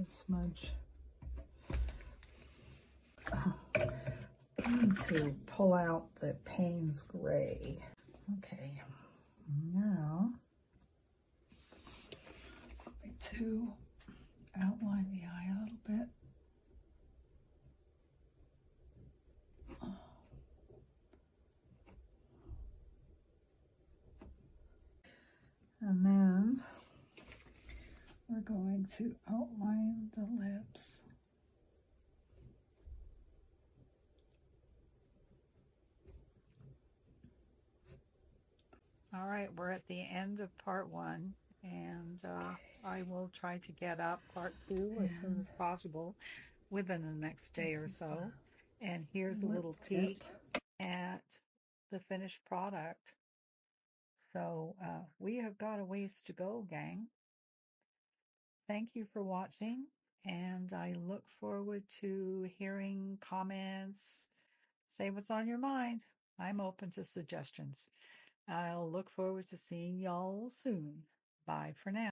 smudge. I need to pull out the Payne's Gray. Okay, now I'm going to outline the eye a little bit. And then we're going to outline the lips. All right, we're at the end of part 1, and I will try to get up part 2 as soon as possible within the next day or so. And here's a little peek at the finished product. So we have got a ways to go, gang. Thank you for watching, and I look forward to hearing comments. Say what's on your mind. I'm open to suggestions. I'll look forward to seeing y'all soon. Bye for now.